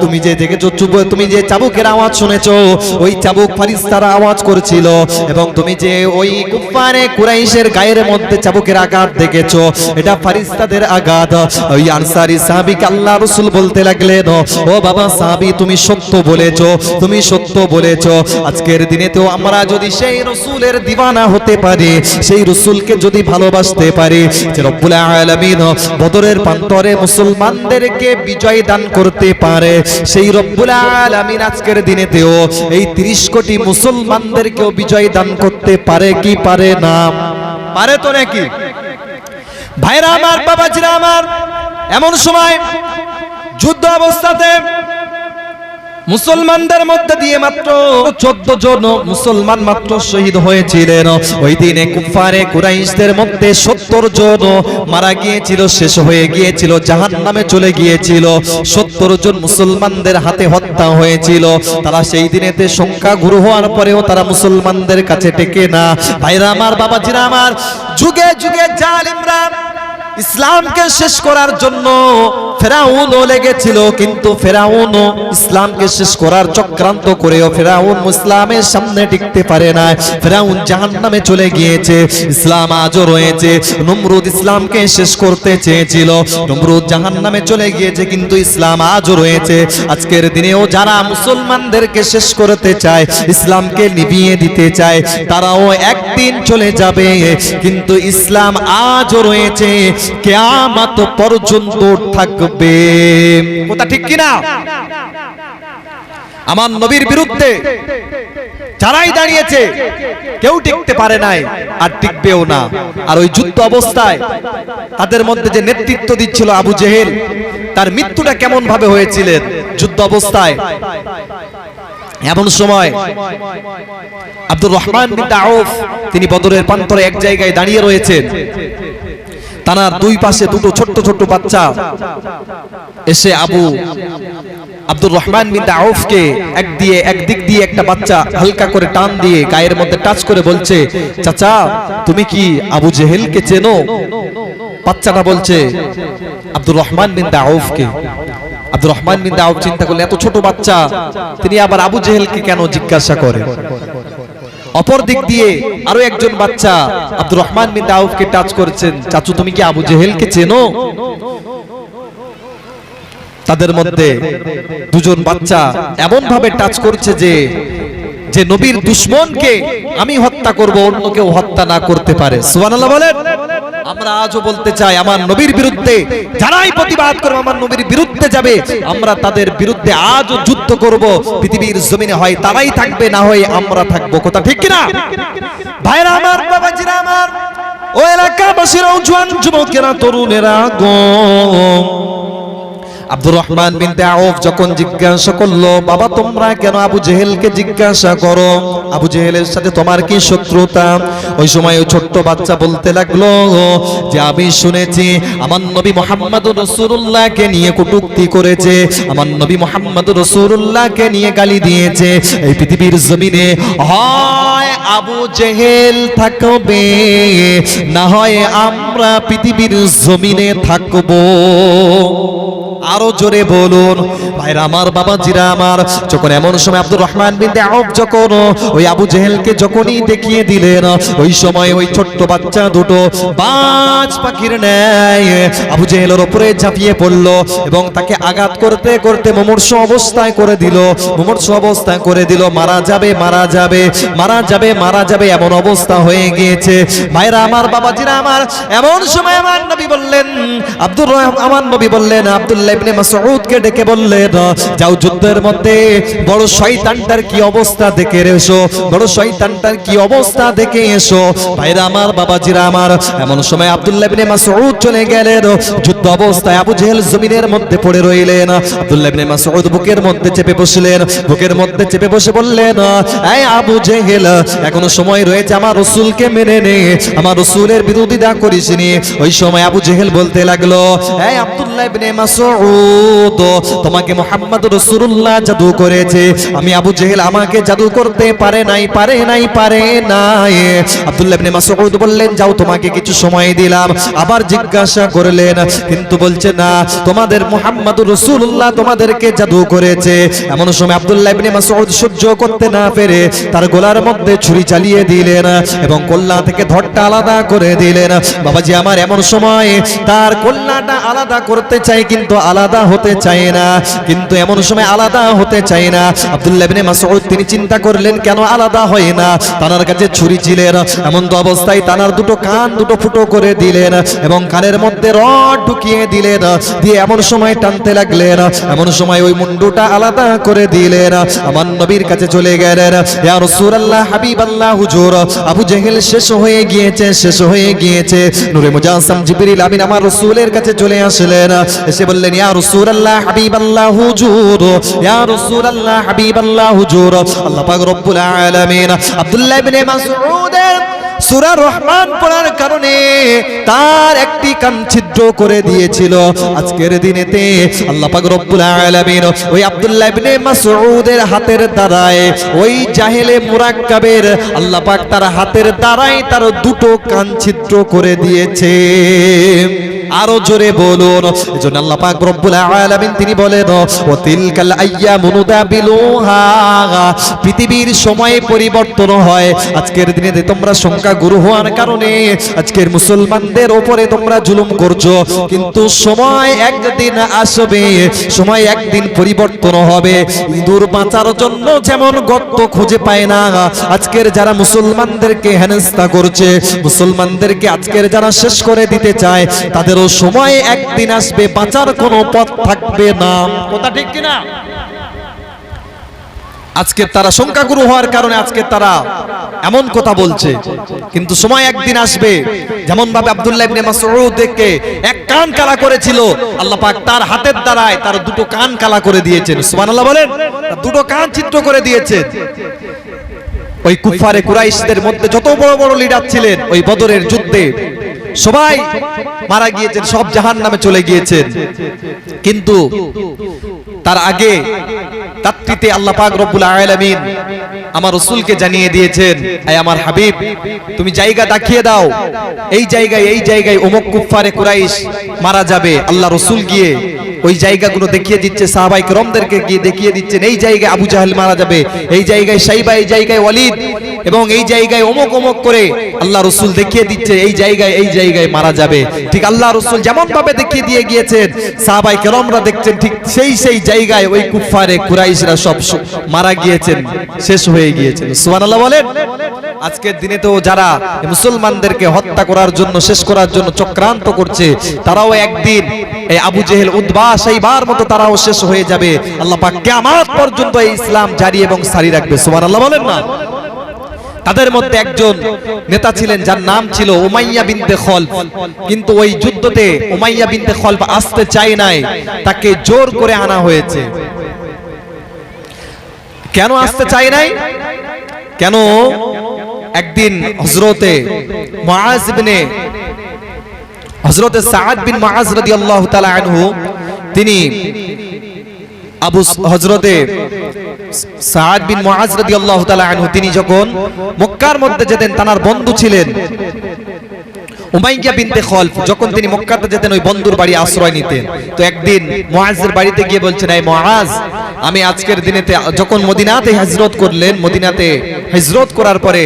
তুমি যে দেখেছো, তুমি যে চাবুকের আওয়াজ শুনেছো, ওই চাবুক ফেরেশতারা আওয়াজ করেছিল, এবং তুমি যে ওই কুফারে কুরাইশের গায়ের মধ্যে চাবুকের আঘাত দেখেছো, এটা ফেরেশতাদের আঘাত। ওই আনসারী সাহাবীকে আল্লাহ রাসূল বলতে লাগলেন, ও বাবা সাহাবী তুমি সত্য বলেছো, তুমি সত্য বলেছো। আজকের দিনেতেও আমরা যদি সেই রাসূলের দিওয়ানা হতে পারি, সেই রাসূলকে যদি ভালোবাসতে পারি, যে রব্বুল আলামিন বদরের প্রান্তরে মুসলমানদেরকে বিজয় দান করতে পারে, সেই রব্বুল আলামিন আজকের দিনেতেও এই 30 কোটি মুসলমানদেরকেও বিজয় দান করতে পারে কি পারে না? পারে তো নাকি? ভাইরা আমার, বাবাজিরা আমার, এমন সময় যুদ্ধ অবস্থাতে মুসলমানদের মধ্যে দিয়ে মাত্র 14 জন মুসলমান মাত্র শহীদ হয়েছিলেন। ওই দিনে কুফারে কুরাইশদের মধ্যে 70 জন মারা গিয়েছিল, শেষ হয়ে গিয়েছিল, জাহান্নামে চলে গিয়েছিল। 70 জন মুসলমানদের হাতে হত্যা হয়েছিল। তারা সেই দিনেতে সংখ্যা গুরু হওয়ার পরেও তারা মুসলমানদের কাছে টেকে না। ভাইরা আমার, বাবাজিরা আমার, যুগে যুগে জালিমরা ইসলামকে শেষ করার জন্য ফেরাউনও লেগেছিল, কিন্তু ফেরাউনও ইসলামকে শেষ করার চক্রান্ত করেও ফেরাউন ইসলামের সামনে টিকতে পারে না। ফেরাউন জাহান্নামে চলে গিয়েছে, ইসলাম আজও রয়েছে। নমরুদ ইসলামকে শেষ করতে চেয়েছিল, নমরুদ জাহান্নামে চলে গিয়েছে, কিন্তু ইসলাম আজও রয়েছে। আজকের দিনেও যারা মুসলমানদেরকে শেষ করতে চায়, ইসলামকে নিভিয়ে দিতে চায়, তারাও একদিন চলে যাবে, কিন্তু ইসলাম আজও রয়েছে, কিয়ামত পর্যন্ত থাকবে। কথা ঠিক কিনা? আমার নবীর বিরুদ্ধে যারাই দাঁড়িয়েছে কেউ টিকতে পারে নাই, আর টিকবেও না। আর ওই যুদ্ধ অবস্থায় তাদের মধ্যে যে নেতৃত্ব দিচ্ছিল আবু জেহেল, তার মৃত্যুটা কেমন ভাবে হয়েছিলেন যুদ্ধ অবস্থায়। এমন সময় আব্দুর রহমান বিন আউফ তিনি বদরের প্রান্তরে এক জায়গায় দাঁড়িয়ে রয়েছেন। তার দুই পাশে দুটো ছোট্ট ছোট্ট বাচ্চা এসে আবু আব্দুর রহমান বিন আউফকে একদিক দিয়ে একটা বাচ্চা হালকা করে টান দিয়ে গায়ের মধ্যে টাচ করে বলছে, চাচা তুমি কি আবু জেহেলকে চেনো? বাচ্চাটা বলছে আব্দুর রহমান বিন আউফকে। আব্দুর রহমান বিন আউফ চিন্তা করলেন, এত ছোট বাচ্চা, তিনি আবার আবু জেহেলকে কেন জিজ্ঞাসা করে? অপর দিক দিয়ে আরো একজন বাচ্চা আব্দুর রহমান বিন আউফকে টাচ করেছেন, চাচু তুমি কি আবু জেহেলকে চেনো? তাদের মধ্যে দুজন বাচ্চা এমন ভাবে টাচ করছে যে নবীর দুশমনকে আমি হত্যা করব, অন্য কেউ হত্যা না করতে পারে। সুবহানাল্লাহ বলেন। আমরা আজও বলতে চাই, আমার নবীর বিরুদ্ধে যারাই প্রতিবাদ করবে, আমার নবীর বিরুদ্ধে যাবে, আমরা তাদের বিরুদ্ধে আজও যুদ্ধ করব। পৃথিবীর জমিনে হয় তারাই থাকবে, না হয় আমরা থাকবো। কথা ঠিক কিনা? ভাইরা আমার, বাবাজিরা আমার, ও এলাকাবাসীরা, জওয়ান যুবকেরা, তরুণেরা গো, আব্দুর রহমান বিন আউফ যখন জিজ্ঞাসা করলো, বাবা তোমরা কেন আবু জেহেলকে জিজ্ঞাসা করো? আবু জেহেলের সাথে তোমার কি শত্রুতা? ওই সময় ওই ছোট্ট বাচ্চা বলতে লাগলো যে আমি শুনেছি আমার নবী মুহাম্মদুর রাসূলুল্লাহকে নিয়ে কটূক্তি করেছে, আমার নবী মুহাম্মদুর রাসূলুল্লাহকে নিয়ে গালি দিয়েছে। এই পৃথিবীর জমিনে হয় আবু জেহেল থাকবে, না হয় আমরা পৃথিবীর জমিনে থাকবো। আরো জোরে বলুন ভাইরা আমার, বাবাজিরা আমার। যখন এমন সময় আব্দুর রহমান বিন আউফ যখন ওই আবু জেহেলকে যখনই দেখিয়ে দিলেন, ওই সময় ওই ছোট্ট বাচ্চা দুটো বাজ পাখির ন্যায় আবু জেহেলের উপরে ঝাঁপিয়ে পড়লো এবং তাকে আঘাত করতে করতে মুমূর্ষু অবস্থায় করে দিল, মুমূর্ষু অবস্থায় করে দিল। মারা যাবে, মারা যাবে, মারা যাবে, মারা যাবে, এমন অবস্থা হয়ে গিয়েছে। ভাইরা আমার, বাবাজিরা আমার, এমন সময় আমার নবী বললেন, আমার নবী বললেন আব্দুল্লাহ ইবনে মাসউদকে ডেকে বললেন, যাও যুদ্ধের মধ্যে বড় শয়তানটার কি অবস্থা দেখে এসো, বড় শয়তানটার কি অবস্থা দেখে এসো। ভাইরা আমার, বাবাজিরা আমার, এমন সময় আব্দুল্লাহ ইবনে মাসউদ চলে গেলেন। যুদ্ধ অবস্থায় আবু জেহেল জমিনের মধ্যে পড়ে রইলেন। আব্দুল্লাহ ইবনে মাসউদ বুকের মধ্যে চেপে বসলেন, বুকের মধ্যে চেপে বসে বললেন, এই আবু জেহেল, এখনো সময় রয়েছে, আমার রাসূলকে মেনে নে, আমার রাসূলের বিরোধিতা করিস নি। ওই সময় আবু জেহেল বলতে লাগলো, এই আব্দুল্লাহ ইবনে মাসউদ, তোমাকে মুহাম্মদ রাসূলুল্লাহ জাদু করেছে, আমি আবু জেহেল আমাকে জাদু করতে পারে নাই, পারে নাই, পারে নাই। আব্দুল্লাহ ইবনে মাসউদ বললেন, যাও তোমাকে কিছু সময় দিলাম। আবার জিজ্ঞাসা করলেন, কিন্তু বলছে না, তোমাদের মুহাম্মদ রাসূলুল্লাহ তোমাদেরকে জাদু করেছে। এমন সময় আব্দুল্লাহ ইবনে মাসউদ সহ্য করতে না পেরে তার গলার মধ্যে ছুরি চালিয়ে দিলেন এবং কল্লা থেকে ধড়টা আলাদা করে দিলেন। বাবাজি আমার, এমন সময় তার কল্লাটা আলাদা করতে চাই কিন্তু আলাদা হতে চায় না, কিন্তু এমন সময় আলাদা হতে চায় না। আব্দুল্লাহ ইবনে মাসউদ তিনি চিন্তা করলেন, কেন আলাদা হয় না? তার কাছে ছুরি ছিলেন, এমন তো অবস্থায় তার দুটো কান দুটো ফুটো করে দিলেন এবং কানের মধ্যে রড ঢুকিয়ে দিলেন, দিয়ে এমন সময় টানতে লাগলেন, এমন সময় ওই মুন্ডুটা আলাদা করে দিলেন। আমার নবীর কাছে চলে গেলেন, ইয়া রাসূলুল্লাহ, হাবিবাল্লাহ, হুজুর আবু জেহেল শেষ হয়ে গিয়েছে, শেষ হয়ে গিয়েছে। নূরে মুজাসসাম জিবরিল আমিন আমার রাসূলের কাছে চলে আসলেন, এসে বললেন, ইয়া রাসূলুল্লাহ, হাবিবাল্লাহ, হুজুর, ইয়া রাসূলুল্লাহ, হাবিবাল্লাহ, হুজুর, আল্লাহ পাক রব্বুল আলামিন আব্দুল্লাহ ইবনে মাসউদের সূরা রহমান পড়ার কারণে তার একটি কান ছিদ্র করে দিয়েছিল। আজকের দিনেতে আল্লাহ পাক রব্বুল আলামিন ওই আব্দুল্লাহ ইবনে মাসউদের হাতের দ্বারায়, ওই জাহেলে মুরাক্কাবের আল্লাহ পাক তার হাতের দ্বারায় তার দুটো কান ছিদ্র করে দিয়েছে। আরো জোরে বলুন। এজন্য আল্লাহ পাক রব্বুল আলামিন তিনি বলেন, ওয়া তিলকাল আইয়ামু নুদাবিলুহা, পৃথিবীর সময় পরিবর্তন হয়। আজকের দিনে তোমরা সংখ্যা গুরু হওয়ার কারণে আজকের মুসলমানদের উপরে তোমরা জুলুম করছো, কিন্তু সময় একদিন আসবে, সময় একদিন পরিবর্তন হবে। ইঁদুর বাঁচার জন্য যেমন গর্ত খুঁজে পায় না, আজকের যারা মুসলমানদেরকে হেনস্থা করছে, মুসলমানদেরকে আজকের যারা শেষ করে দিতে চায়, তাদেরও সময় একদিন আসবে, বাঁচার কোনো পথ থাকবে না। কথা ঠিক কিনা? আজকে তারা সংখ্যাগুরু হওয়ার কারণে আজকে তারা এমন কথা বলছে, কিন্তু সময় একদিন আসবে, যেমন ভাবে আব্দুল্লাহ ইবনে মাসউদকে এক কান কালা করেছিল, আল্লাহ পাক তার হাতের দ্বারায় তার দুটো কান কালা করে দিয়েছেন। সুবহানাল্লাহ বলেন। দুটো কান ছিদ্র করে দিয়েছেন। ওই কুফারে কুরাইশদের মধ্যে যত বড় বড় লিডার ছিলেন ওই বদরের যুদ্ধে, সবাই মারা গিয়েছেন, সব জাহান্নামে চলে গিয়েছেন। কিন্তু তার আগে রাত্রিতে আল্লাহ পাক রব্বুল আলামিন আমার রাসূলকে জানিয়ে দিয়েছেন, আয় আমার হাবিব, তুমি জায়গা দেখিয়ে দাও, এই জায়গায় অমুক কুফারে কুরাইশ মারা যাবে। আল্লাহ রাসূল গিয়ে ওই জায়গাগুলো দেখিয়ে দিচ্ছে, সাহাবায়ে কেরামদেরকে গিয়ে দেখিয়ে দিচ্ছেন, এই জায়গায় আবু জাহেল মারা যাবে, এই জায়গায় সাইবা, এই জায়গায় ওয়ালিদ, এবং এই জায়গায় অমুক অমুক করে আল্লাহ রাসূল দেখিয়ে দিচ্ছে এই জায়গায় মারা যাবে। ঠিক আল্লাহ রাসূল যেমন ভাবে দেখিয়ে দিয়ে গিয়েছেন, সাহাবায়ে কেরামরা দেখছেন ঠিক সেই জায়গায় ওই কুফারে কুরাইশরা সব মারা গিয়েছেন, শেষ হয়ে গিয়েছেন। সুবহানাল্লাহ বলেন। আজকের দিনে তো যারা মুসলমানদেরকে হত্যা করার জন্য, শেষ করার জন্য চক্রান্ত করছে, তারাও একদিন এই আবু জেহেল, উতবা, সাইবার মতো তারাও শেষ হয়ে যাবে। আল্লাহ পাক কিয়ামত পর্যন্ত এই ইসলাম জারি এবং সারি রাখবে। সুবহানাল্লাহ বলেন না। তাদের মধ্যে একজন নেতা ছিলেন যার নাম ছিল উমাইয়া বিনতে খলফ। কিন্তু ওই যুদ্ধতে উমাইয়া বিনতে খলফ আসতে চায় নাই, তাকে জোর করে আনা হয়েছে। কেন আসতে চায় নাই? কেন? একদিন হযরতে সাআদ বিন মুআজ রাদিয়াল্লাহু তাআলা আনহু, তিনি হযরতে সাআদ বিন মুআজ রাদিয়াল্লাহু তাআলা আনহু তিনি যখন মক্কার মধ্যে যেতেন, তার বন্ধু ছিলেন উমাইয়া বিনতে খলফ। যখন তিনি মক্কাতে যেতেন, ওই বন্ধুর বাড়ি আশ্রয় নিতেন। তো একদিন মুআজের বাড়িতে গিয়ে বলছেন, এই মুআজ, আমি আজকের দিনেতে যখন মদিনাতে হিজরত করলেন, মদিনাতে হিজরত করার পরে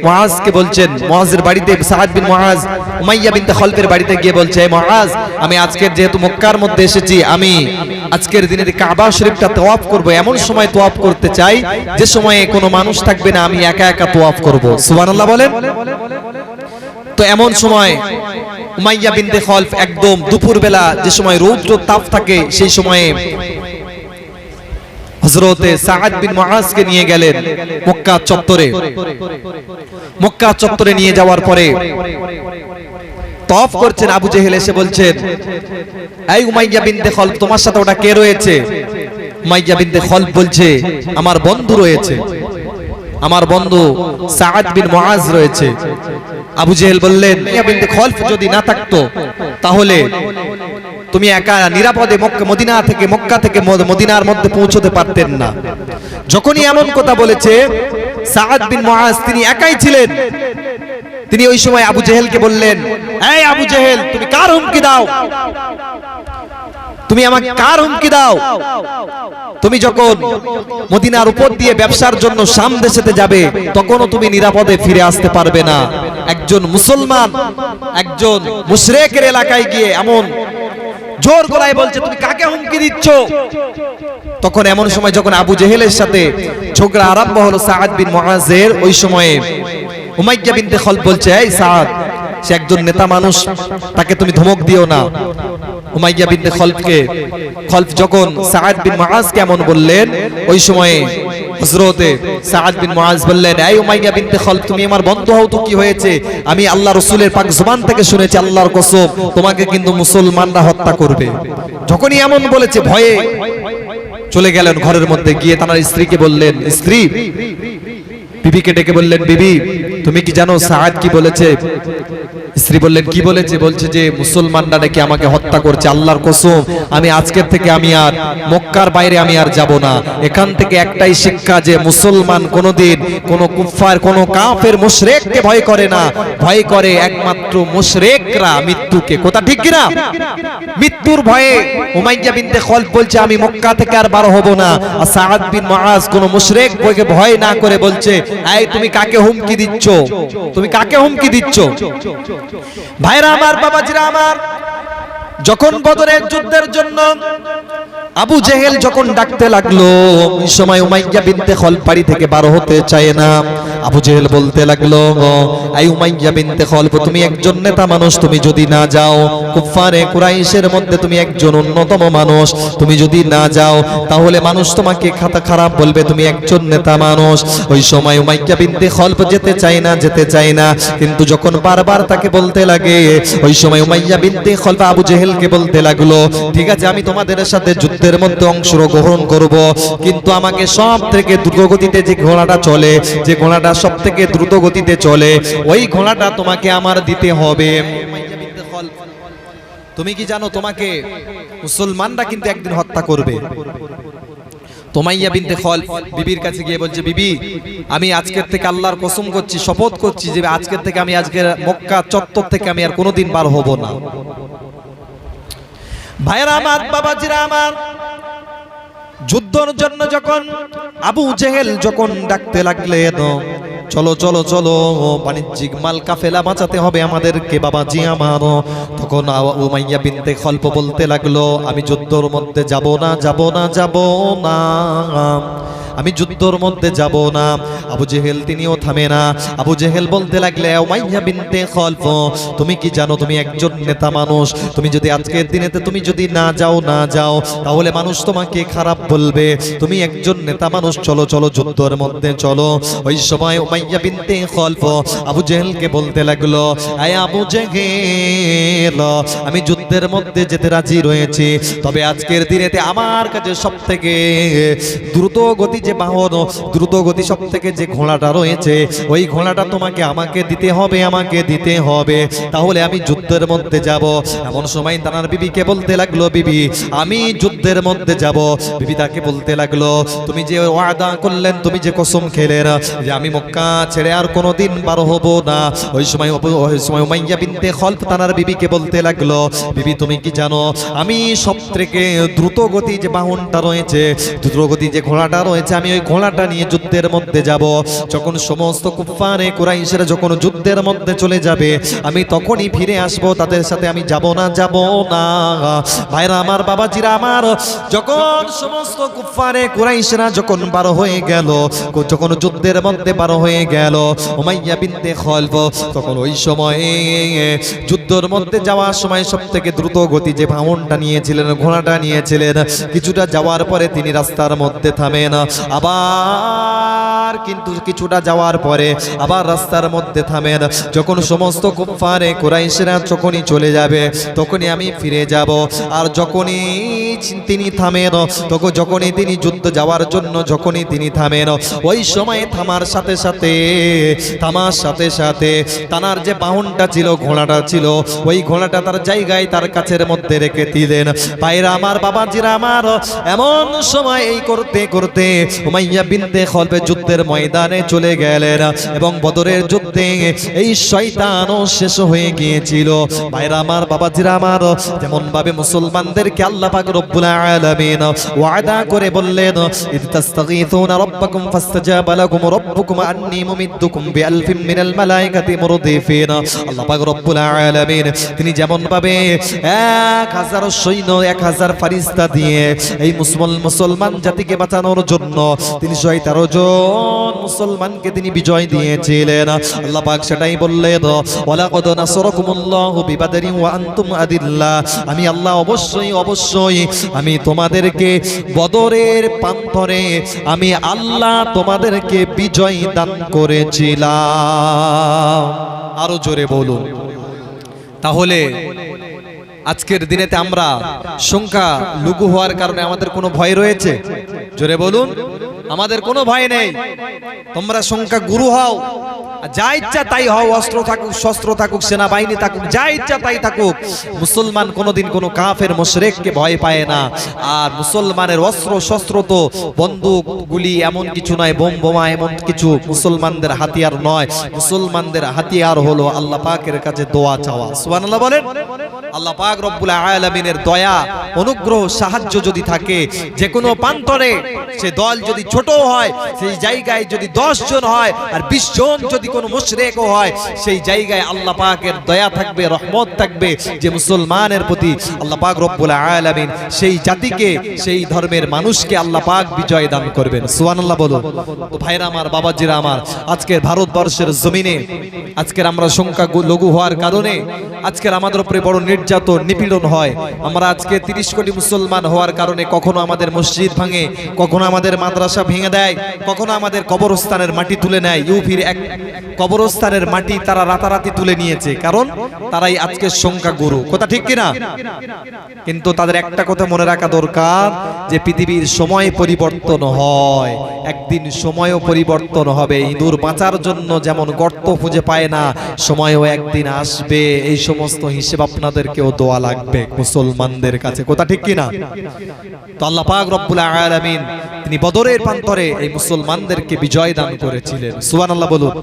মুআজকে বলছেন, মুআজের বাড়িতে সাআদ বিন মুআজ উমাইয়া বিনতে খলফের বাড়িতে গিয়ে বলছে, এই মুআজ, আমি আজকের যেহেতু মক্কার মধ্যে এসেছি, আমি আজকের দিনে কাবা শরীফটা তওয়াফ করব। এমন সময় তওয়াফ করতে চাই যে সময়ে কোনো মানুষ থাকবে না, আমি একা একা তওয়াফ করব। সুবহানাল্লাহ বলেন। তো এমন সময় উমাইয়া বিনতে খলফ একদম দুপুরবেলা, যে সময় রৌদ্র তাপ থাকে, সেই সময়ে হযরতে সাআদ বিন মুআজকে নিয়ে গেলেন মক্কা চত্বরে। মক্কা চত্বরে নিয়ে যাওয়ার পরে তওয়াফ করছেন, আবু জেহেল এসে বলছেন, এই উমাইয়া বিনতে খলফ, তোমার সাথে ওটা কে রয়েছে? উমাইয়া বিনতে খলফ বলছে, আমার বন্ধু রয়েছে, আমার বন্ধু সাআদ বিন মুআজ রয়েছে। আবু জেহেল বললেন, উমাইয়া বিনতে খলফ যদি না থাকতো, তাহলে তুমি একা নিরাপদে মক্কা থেকে মদিনার মধ্যে পৌঁছতে পারতেন না। যখনই এমন কথা বলেছে, সাআদ বিন মুআজ তিনি একাই ছিলেন। তিনি ওই সময় আবু জেহেলকে বললেন, এই আবু জেহেল, তুমি কার হুমকি দাও? তুমি আমাকে কার হুমকি দাও? তুমি যখন মদিনার উপর দিয়ে ব্যবসার জন্য শাম দেশেতে যাবে, তখনও তুমি নিরাপদে ফিরে আসতে পারবে না। একজন মুসলমান একজন মুশরিকের এলাকায় গিয়ে এমন জোর গলায় বলছে, তুমি কাকে হুমকি দিচ্ছ? তখন এমন সময় যখন আবু জেহেলের সাথে ঝগড়া আরম্ভ হলো সাআদ বিন মুআজের, ওই সময়ে উমাইয়া বিনতে খলফ বলছে, এই সাআদ, সে একজন নেতা মানুষ, তাকে তুমি ধমক দিও না। উমাইয়া বিনতে খলফ যখন সাআদ বিন মুআজকে এমন বললেন, ওই সময়ে হযরতে সাআদ বিন মুআজ বললেন, এই উমাইয়া বিনতে খলফ, তুমি আমার বন্ধু হও তো কি হয়েছে? আমি আল্লাহ রাসূলের পাক জবান থেকে শুনেছি, আল্লাহর কসম, তোমাকে কিন্তু মুসলমানরা হত্যা করবে। যখনই এমন বলেছে, ভয়ে চলে গেলেন ঘরের মধ্যে, গিয়ে তার স্ত্রীকে বললেন, স্ত্রী, বিবিকে ডেকে বললেন, বিবি, তুমি কি জানো সাআদ কি বলেছে? স্ত্রী বললেন, কি বলেছে? বলছে যে মুসলমানরা নাকি আমাকে হত্যা করছে। আল্লাহর কসম, আমি আজকের থেকে আমি আর মক্কার বাইরে আমি আর যাব না। এখান থেকে একটাই শিক্ষা, যে মুসলমান কোনোদিন কোনো কুফফার, কোনো কাফের, মুশরিককে ভয় করে না, ভয় করে একমাত্র মুশরিকরা মৃত্যুকে। কথা ঠিক কিনা? মৃত্যুর ভয়ে উমাইয়া বিনতে খলফ বলছে, আমি মক্কা থেকে আর বার হব না। আর সাআদ বিন মুআজ কোনো মুশরিককে ভয় না করে বলছে, এই তুমি কাকে হুমকি দিচ্ছ? তুমি কাকে হুমকি দিচ্ছ? ভাইরা আমার, বাবাজিরা আমার, যখন বদরের যুদ্ধের জন্য আবু জেহেল যখন ডাকতে লাগলো, ওই সময় উমাইয়া বিনতে খলফ বাড়ি থেকে বার হতে চায় না। আবু জেহেল বলতে লাগলো, এই উমাইয়া বিনতে খলফ, তুমি একজন নেতা মানুষ, তুমি যদি না যাও, কুফফারে কুরাইশের মধ্যে তুমি একজন অন্যতম মানুষ, তুমি যদি না যাও, তাহলে মানুষ তোমাকে খারাপ বলবে, তুমি একজন নেতা মানুষ। ওই সময় উমাইয়া বিনতে খলফ যেতে চায় না, কিন্তু যখন বারবার তাকে বলতে লাগে, ওই সময় উমাইয়া বিনতে খলফ আবু জেহেলকে বলতে লাগলো, ঠিক আছে, আমি তোমাদের সাথে যুদ্ধের মধ্যে অংশগ্রহণ করব, কিন্তু আমাকে সব থেকে দ্রুত গতিতে যে ঘোড়াটা চলে, যে ঘোড়াটা সব থেকে দ্রুত গতিতে চলে, ওই ঘোড়াটা তোমাকে আমার দিতে হবে। তুমি কি জানো তোমাকে মুসলমানরা কিন্তু একদিন হত্যা করবে? তোমাইয়া বিনতে খলফ বিবির কাছে গিয়ে বলছে, বিবি আমি আজকের থেকে আল্লাহর কসম করছি, শপথ করছি যে আজকের থেকে আমি আজকের মক্কা চত্বর থেকে আমি আর কোনোদিন বার হব না। ভাইরা আমার, বাবাজিরা আমার, যুদ্ধের জন্য যখন আবু জেহেল যখন ডাকতে লাগলেন, চলো চলো চলো বাণিজ্যিক মাল কাফেলা বাঁচাতে হবে আমাদেরকে বাবাজি আমার, তখন উমাইয়া বিনতে খলফ বলতে লাগলো, আমি যুদ্ধের মধ্যে যাব না, যাব না, যাব না, আমি যুদ্ধের মধ্যে যাব না। আবু জেহেল তিনিও থামে না। আবু জেহেল বলতে লাগলে, উমাইয়া বিনতে খলফ তুমি কি জানো তুমি একজন নেতা মানুষ, তুমি যদি আজকের দিনেতে তুমি যদি না যাও তাহলে মানুষ তোমাকে খারাপ বলবে, তুমি একজন নেতা মানুষ, চলো চলো যুদ্ধের মধ্যে চলো। ওই সময় উমাইয়া বিনতে খলফ আবু জেহেলকে বলতে লাগলো, আয় আবু জেহেল আমি যুদ্ধের মধ্যে যেতে রাজি রয়েছি, তবে আজকের দিনেতে আমার কাছে সবথেকে দ্রুত গতি যে বাহন, দ্রুত গতি সব থেকে যে ঘোড়াটা রয়েছে, ওই ঘোড়াটা তোমাকে আমাকে দিতে হবে, আমাকে দিতে হবে, তাহলে আমি যুদ্ধের মধ্যে যাব। এমন সময় তার বিবিকে বলতে লাগলো, বিবি আমি যুদ্ধের মধ্যে যাব। বিবি তাকে বলতে লাগলো, তুমি যে ওয়াদা করলেন, তুমি যে কসম খেলেন যে আমি মক্কা ছেড়ে আর কোনোদিন বার হব না, ওই সময় উমাইয়া বিনতে খলফ তার বিবিকে বলতে লাগলো, বিবি তুমি কি জানো আমি সব থেকে দ্রুত গতি যে বাহনটা রয়েছে, দ্রুত গতি যে ঘোড়াটা রয়েছে, আমি ওই ঘোড়াটা নিয়ে যুদ্ধের মধ্যে যাব। যখন সমস্ত কুফারে কুরাইশরা যখন যুদ্ধের মধ্যে চলে যাবে, আমি তখনই ফিরে আসব, তাদের সাথে আমি যাব না, যাব না। ভাইরা আমার, বাবাজিরা আমার, যখন সমস্ত কুফারে কুরাইশরা যখন বার হয়ে গেল, যখন যুদ্ধের মধ্যে বার হয়ে গেল উমাইয়া বিনতে খলফ, তখন ওই সময়ে যুদ্ধের মধ্যে যাওয়ার সময় সব থেকে দ্রুত গতি যে বাহনটা নিয়েছিলেন, ঘোড়াটা নিয়েছিলেন, কিছুটা যাওয়ার পরে তিনি রাস্তার মধ্যে থামেন, আবার কিন্তু কিছুটা যাওয়ার পরে আবার রাস্তার মধ্যে থামেন। যখন সমস্ত কুফারে কুরাইশরা যখনই চলে যাবে, তখনই আমি ফিরে যাব। আর যখনই তিনি থামেন, তখন যখনই তিনি যুদ্ধ যাওয়ার জন্য যখনই তিনি থামেন, ওই সময় থামার সাথে সাথে তানার যে বাহনটা ছিল, ঘোড়াটা ছিল, ওই ঘোড়াটা তার জায়গায় তার কাছের মধ্যে রেখে দিলেন। ভাইরা আমার, বাবাজিরা আমার, এমন সময় এই করতে করতে উমাইয়া বিনতে খলফ যুদ্ধের ময়দানে চলে গেলেন এবং বদরের যুদ্ধে এই শয়তানও শেষ হয়ে গিয়েছিল। ভাইরা আমার, বাবাজিরা আমার, যেমন ভাবে মুসলমানদেরকে আল্লাহ পাক রব্বুল আলামিন ওয়াদা করে বললেন, ইদ তাস্তাগীথুনা রাব্বাকুম ফাস্তাজাবা লাকুম রাব্বুকুম আন্নী মুমিদ্দুকুম বিআলফিন মিনাল মালায়েকাতি মুরদিফিন। আল্লাহ পাক রব্বুল আলামিন তিনি যেমন ভাবে 1000 সৈন্য, 1000 ফেরেশতা দিয়ে এই মুসলমান জাতিকে বাঁচানোর জন্য 313 জন মুসলমানকে তিনি বিজয় দিয়েছিলেন। আল্লাহ পাক সেটাই বললেন, ওয়ালাকাদ নাসরাকুমুল্লাহু বিবাদরিন ওয়া আনতুম আদিল্লা, আমি আল্লাহ অবশ্যই আমি তোমাদেরকে বদরের প্রান্তরে আমি আল্লাহ তোমাদেরকে বিজয় দান করেছিলাম। আরো জোরে বলুন। তাহলে আজকের দিনেতে আমরা সংখ্যা লঘু হওয়ার কারণে আমাদের কোনো ভয় রয়েছে? জোরে বলুন। আমাদের কোনো ভয় নেই। তোমরা সংখ্যা গুরু হও, যা ইচ্ছা তাই হও, অস্ত্র থাকুক, শস্ত্র থাকুক, সেনাবাহিনী থাকুক, যা ইচ্ছা তাই থাকুক, মুসলমান কোনোদিন কোনো কাফের মুশরিককে ভয় পায় না। আর মুসলমানের অস্ত্র শস্ত্র তো বন্দুক গুলি এমন কিছু নয়, বোম বোমা এমন কিছু মুসলমানদের হাতিয়ার নয়। মুসলমানদের হাতিয়ার হলো আল্লাহ পাকের কাছে দোয়া চাওয়া। সুবহানাল্লাহ বলেন। আল্লাহ পাক রব্বুল আলামিনের দয়া, অনুগ্রহ, সাহায্য যদি থাকে যে কোনো প্রান্তরে, সে দল যদি ছোট হয়, সেই জায়গায় যদি 10 জন হয় আর 20 জন যদি কোনো মুশরিকও হয়, সেই জায়গায় আল্লাহ পাকের দয়া থাকবে, রহমত থাকবে, যে মুসলমানের প্রতি আল্লাহ পাক রব্বুল আলামিন সেই জাতিকে, সেই ধর্মের মানুষকে আল্লাহ পাক বিজয় দান করবেন। সুবহানাল্লাহ বলুন। তো ভাইরা আমার, বাবাজিরা আমার, আজকের ভারতবর্ষের জমিনে আজকের আমরা সংখ্যা লঘু হওয়ার কারণে আজকের আমাদের উপরে বড় নির্যাতন, নিপীড়ন হয়। আমরা আজকে 30 কোটি মুসলমান হওয়ার কারণে কখনো আমাদের মসজিদ ভাঙে, কখনো আমাদের মাদ্রাসা ভেঙে দেয়, কখনো আমাদের কবরস্থানের মাটি তুলে নেয়। ইউপির এক কবরস্থানের মাটি তারা রাতারাতি তুলে নিয়েছে, কারণ তারাই আজকে সংখ্যা গুরু। কথা ঠিক কিনা? কিন্তু তাদের একটা কথা মনে রাখা দরকার, যে পৃথিবীর সময় পরিবর্তন হয়, একদিন সময়ও পরিবর্তন হবে। ইঁদুর বাঁচার জন্য যেমন গর্ত খুঁজে পায় না, সময়ও একদিন আসবে। এই সমস্ত হিসেব আপনাদেরকে আমাদেরকেও দোয়া লাগবে মুসলমানদের কাছে, কথা ঠিক কিনা? তো আল্লাহ পাক রব্বুল আলামিন তিনি বদরের প্রান্তরে এই মুসলমানদেরকে বিজয় দান করেছিলেন। সুবহানাল্লাহ বলুন।